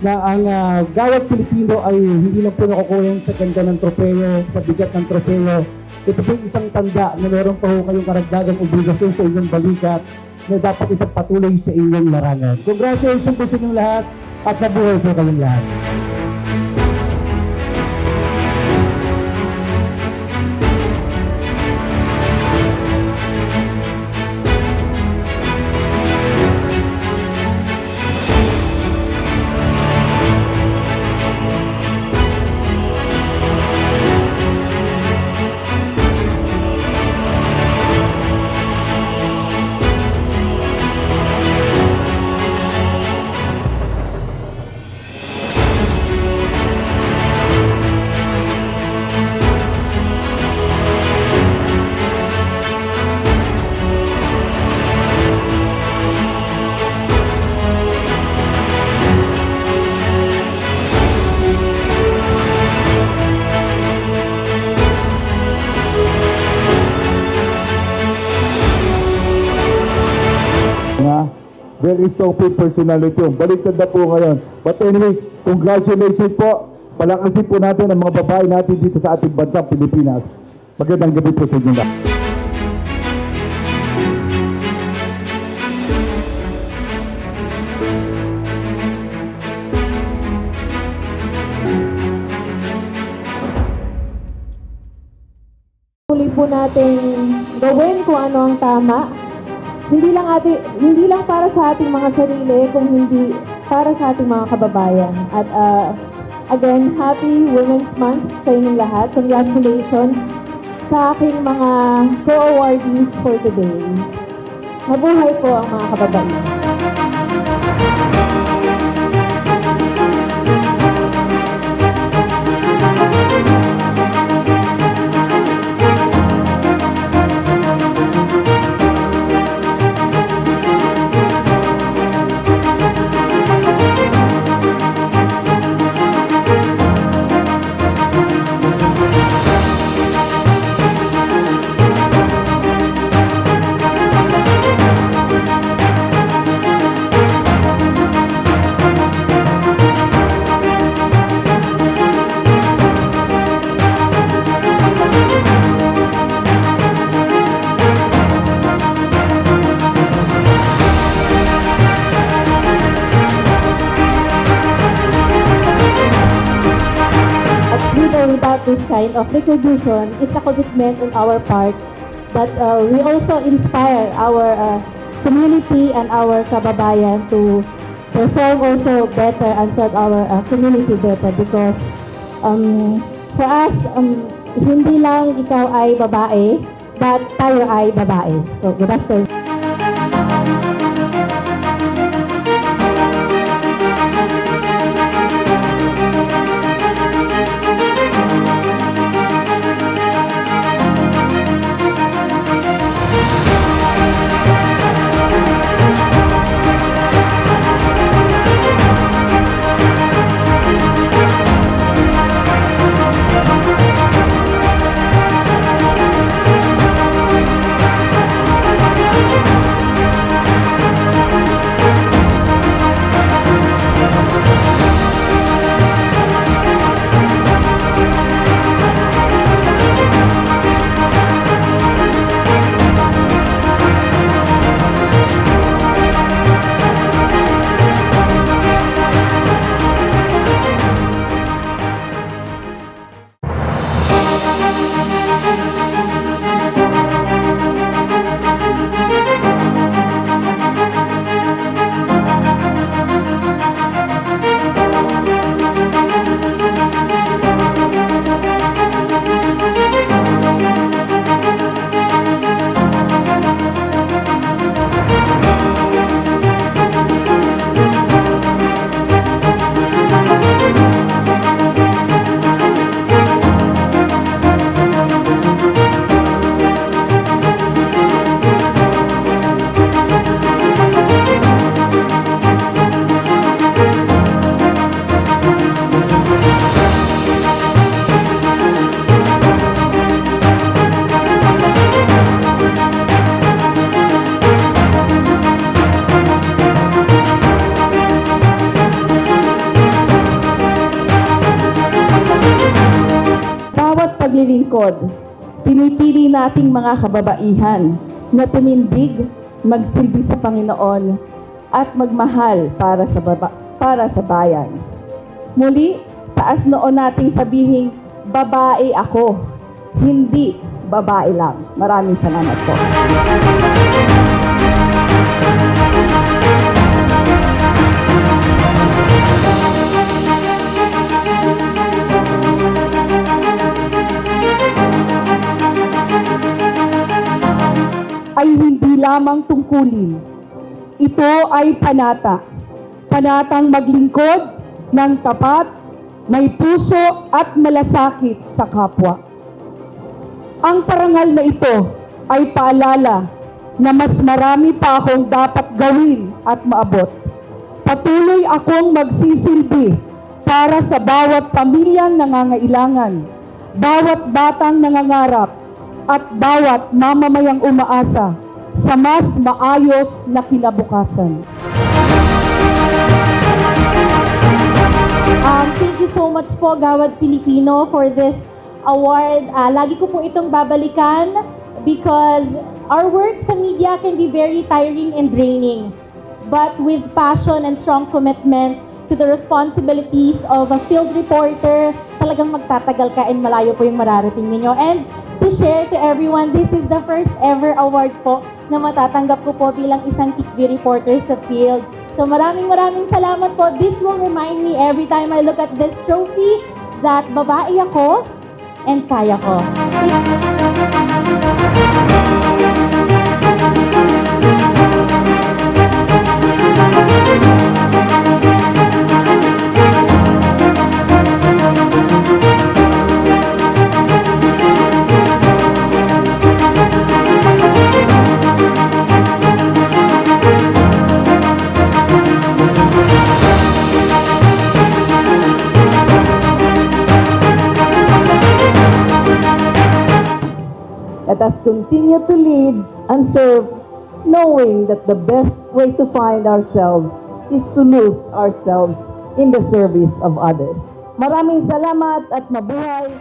na ang bawat Pilipino ay hindi lang po nakukuha sa ganda ng trofeo, sa bigat ng trofeo. Ito po isang tanda na meron pa ho kayong karagdagang obligasyon sa inyong balikat na dapat ipagpatuloy sa inyong larangan. Congratulations po sa inyong lahat at mabuhay po kayong lahat. Very soapy personality yung baliktad na po ngayon. But anyway, congratulations po. Palakasin po natin ang mga babae natin dito sa ating bansang Pilipinas. Magandang gabi po sa inyo lahat. Muli po natin gawin kung ano ang tama. Hindi lang para sa ating mga sarili, kung hindi para sa ating mga kababayan. At again, happy Women's Month sa inyong lahat. Congratulations sa aking mga co-awardees for today. Mabuhay po ang mga kababayan. Without this kind of recognition, it's a commitment on our part that we also inspire our community and our kababayan to perform also better and serve our community better because for us, hindi lang ikaw ay babae, but tayo ay babae. So, good afternoon. susunod, pinipili nating mga kababaihan na tumindig, magsilbi sa Panginoon at magmahal para sa bayan. Muli, taas noo nating sabihing, babae ako, hindi babae lang. Maraming salamat po. Ay hindi lamang tungkulin. Ito ay panata. Panatang maglingkod ng tapat, may puso at malasakit sa kapwa. Ang parangal na ito ay paalala na mas marami pa akong dapat gawin at maabot. Patuloy akong magsisilbi para sa bawat pamilyang nangangailangan, bawat batang nangangarap, at bawat mamamayang umaasa sa mas maayos na kinabukasan. Thank you so much po, Gawad Pilipino, for this award. Lagi ko po itong babalikan because our work sa media can be very tiring and draining. But with passion and strong commitment to the responsibilities of a field reporter, talagang magtatagal ka and malayo po yung mararating ninyo. And to share to everyone, this is the first ever award po na matatanggap ko po bilang isang TV reporter sa field. So maraming salamat po. This will remind me every time I look at this trophy that babae ako and kaya ko. Let us continue to lead and serve, knowing that the best way to find ourselves is to lose ourselves in the service of others. Maraming salamat at mabuhay!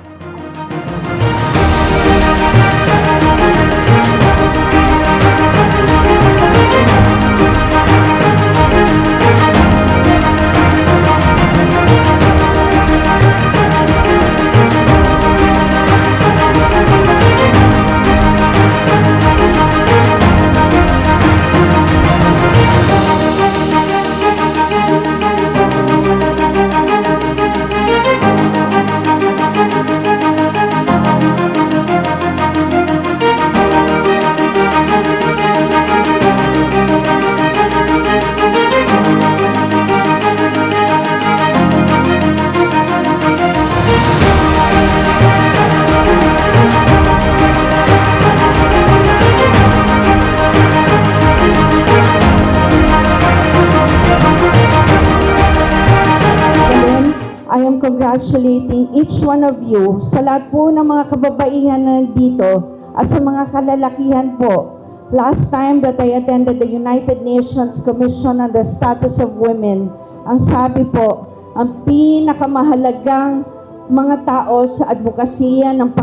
I am congratulating each one of you sa lahat po ng mga kababaihan na nandito at sa mga kalalakihan po. Last time that I attended the United Nations Commission on the Status of Women, ang sabi po, ang pinakamahalagang mga tao sa advokasya ng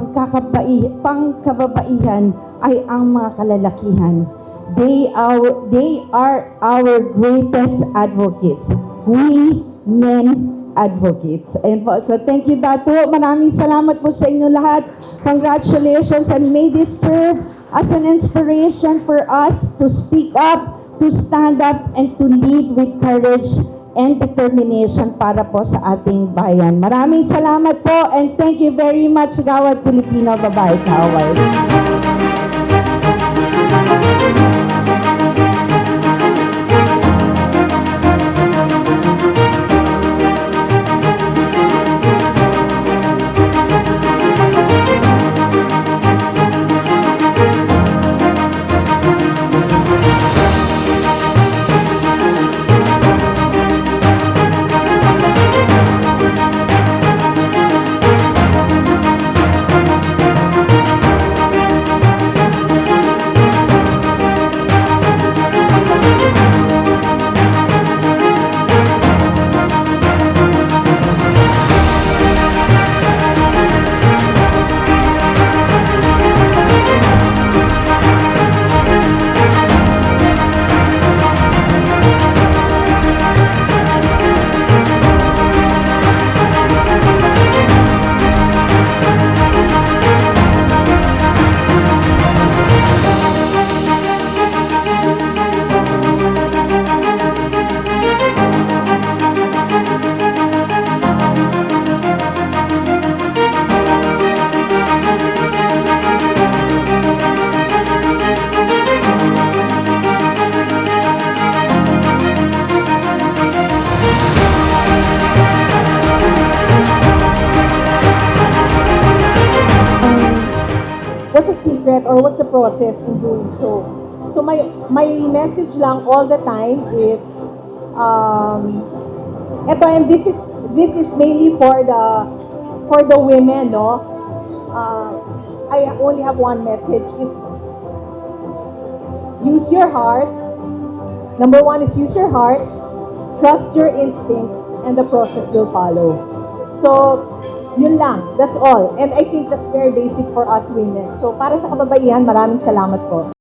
pangkababaihan ay ang mga kalalakihan. They are our greatest advocates. We men advocates. And po, so thank you, Dato. Maraming salamat po sa inyo lahat. Congratulations, and may this serve as an inspiration for us to speak up, to stand up, and to lead with courage and determination para po sa ating bayan. Maraming salamat po, and thank you very much, Gawad Pilipino. Babae Kaway. regret or what's the process in doing so. So my message lang all the time is eto, and this is mainly for the women, no. I only have one message. It's use your heart. Number one is use your heart, trust your instincts, and the process will follow. So, yun lang. That's all. And I think that's very basic for us women. So, para sa kababaihan, maraming salamat po.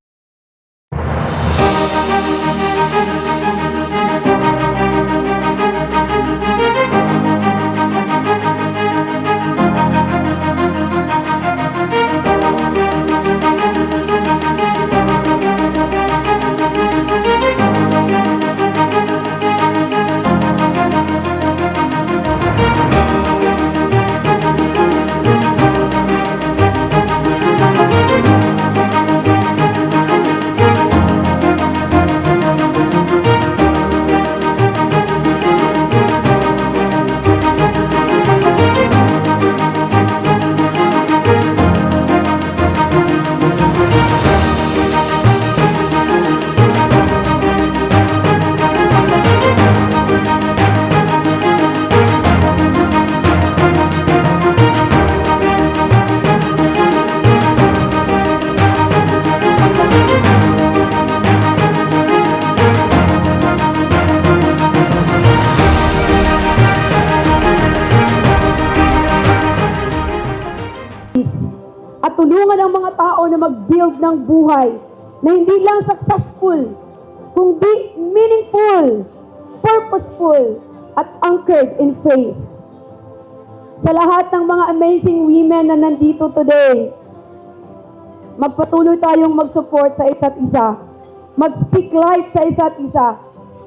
At tulungan ang mga tao na mag-build ng buhay na hindi lang successful, kundi meaningful, purposeful, at anchored in faith. Sa lahat ng mga amazing women na nandito today, magpatuloy tayong mag-support sa isa't isa, mag-speak life sa isa't isa,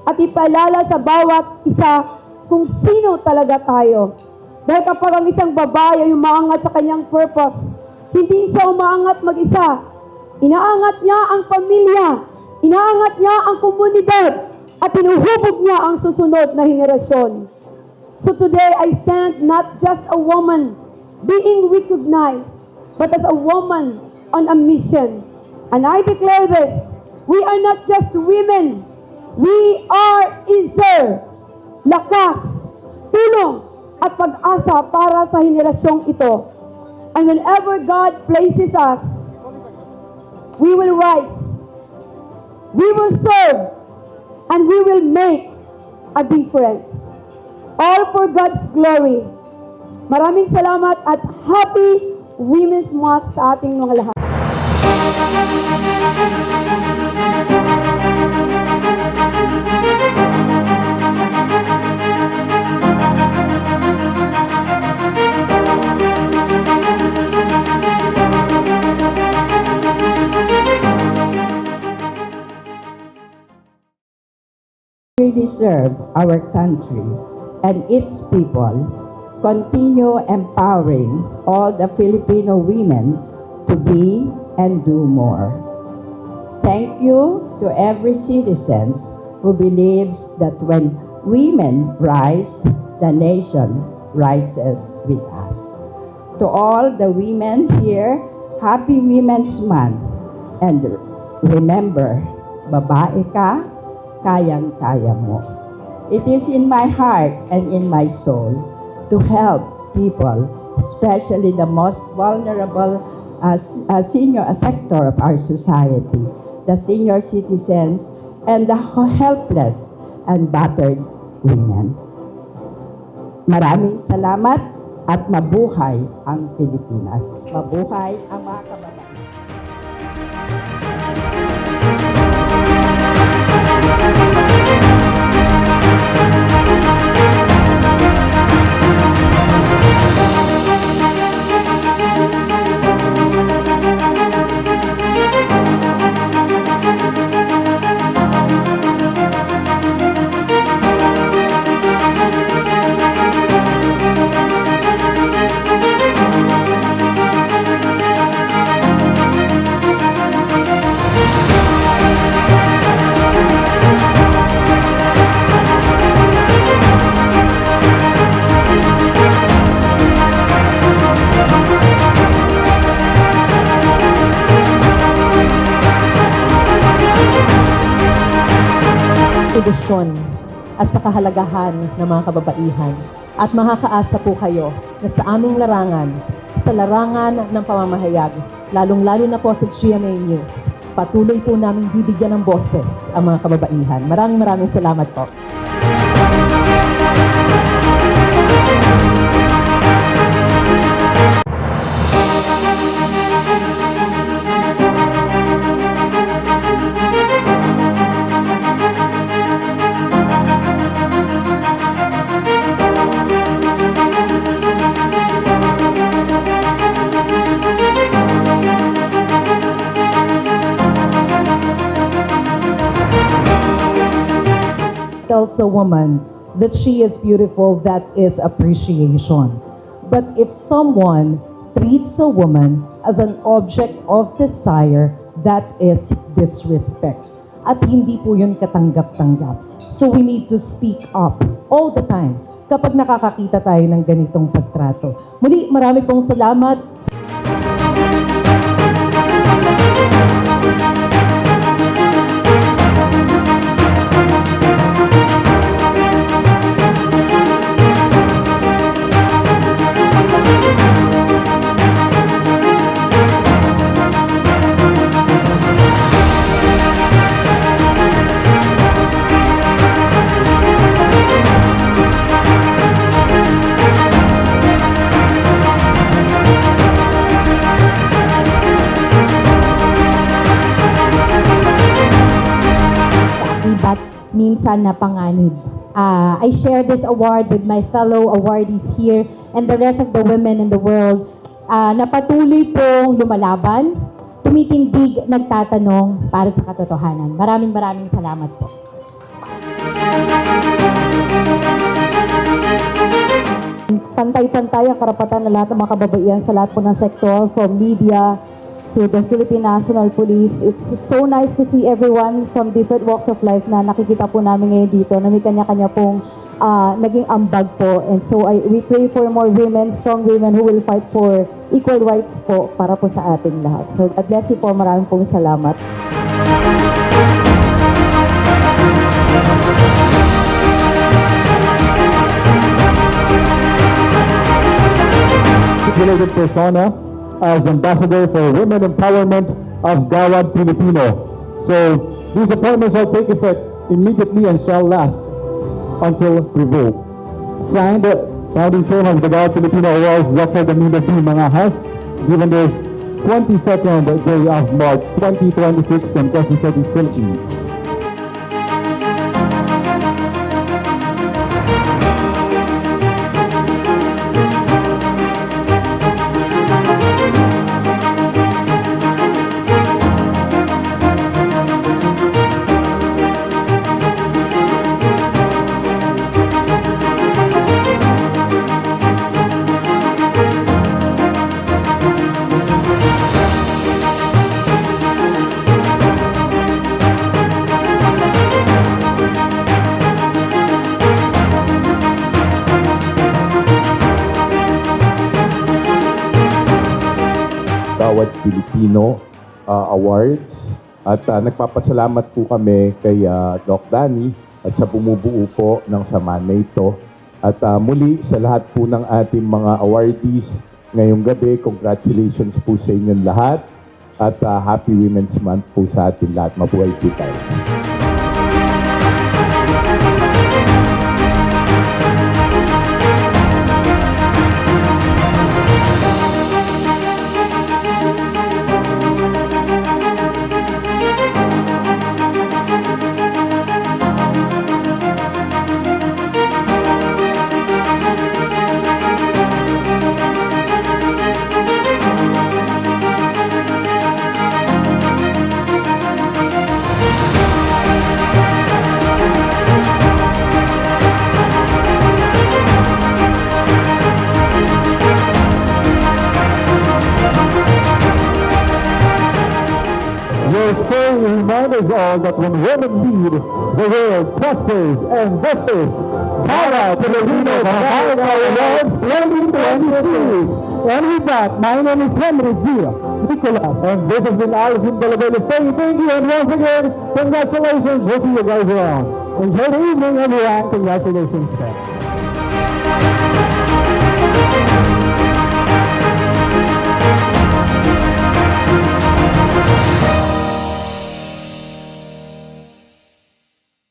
at ipaalala sa bawat isa kung sino talaga tayo. Dahil kapag ang isang babae ay umaangat sa kanyang purpose, hindi siya umaangat mag-isa. Inaangat niya ang pamilya, inaangat niya ang komunidad, at inuhubog niya ang susunod na henerasyon. So today, I stand not just a woman being recognized, but as a woman on a mission. And I declare this, we are not just women, we are Iser, lakas, tulong, at pag-asa para sa henerasyong ito. And whenever God places us, we will rise, we will serve, and we will make a difference. All for God's glory. Maraming salamat at happy Women's Month sa ating mga lahat. We deserve our country and its people continue empowering all the Filipino women to be and do more. Thank you to every citizen who believes that when women rise, the nation rises with us. To all the women here, Happy Women's Month. And remember, babae ka, kayang-kaya mo. It is in my heart and in my soul to help people, especially the most vulnerable senior sector of our society, the senior citizens, and the helpless and battered women. Maraming salamat at mabuhay ang Pilipinas. Mabuhay ang mga kababayan. kondisyon at sa kahalagahan ng mga kababaihan. At makakaasa po kayo na sa aming larangan, sa larangan ng pamamahayag, lalong-lalo na po sa GMA News, patuloy po namin bibigyan ng boses ang mga kababaihan. Maraming salamat po. Tells a woman that she is beautiful, that is appreciation. But if someone treats a woman as an object of desire, that is disrespect. At hindi po yun katanggap-tanggap. So we need to speak up all the time kapag nakakakita tayo ng ganitong pagtrato. Muli, marami pong salamat. But minsan napanganib. I share this award with my fellow awardees here and the rest of the women in the world na patuloy pong lumalaban, tumitindig, nagtatanong para sa katotohanan. Maraming salamat po. Pantay-pantay ang karapatan ng lahat ng mga kababaihan sa lahat po ng sektor, from media to the Philippine National Police. It's so nice to see everyone from different walks of life na nakikita po namin ngayon dito na may kanya-kanya pong naging ambag po. And so we pray for more women, strong women who will fight for equal rights po para po sa ating lahat. So God bless you po. Maraming pong salamat. Related persona as Ambassador for Women Empowerment of Gawad Filipino. So these appointments shall take effect immediately and shall last until revoked. Signed, Founding Chairman of the Gawad Filipino Awards, Dr. Danilo P. Mangahas, given this 22nd day of March 2026 in Quezon City, Philippines. Gawad Filipino Awards at nagpapasalamat po kami kay Doc Danny at sa bumubuo po ng samahan na ito. At muli sa lahat po ng ating mga awardees ngayong gabi, congratulations po sa inyong lahat at Happy Women's Month po sa ating lahat. Mabuhay po tayo. Your story reminds us all that when women lead, the world prospers and justice. Para Filipino Babae Awards 2026. And with that, my name is Henry V. Nicolas. And this has been Alvin Dalabella saying thank you, and once again, congratulations. We'll see you guys around. Enjoy the evening, everyone. Congratulations, sir.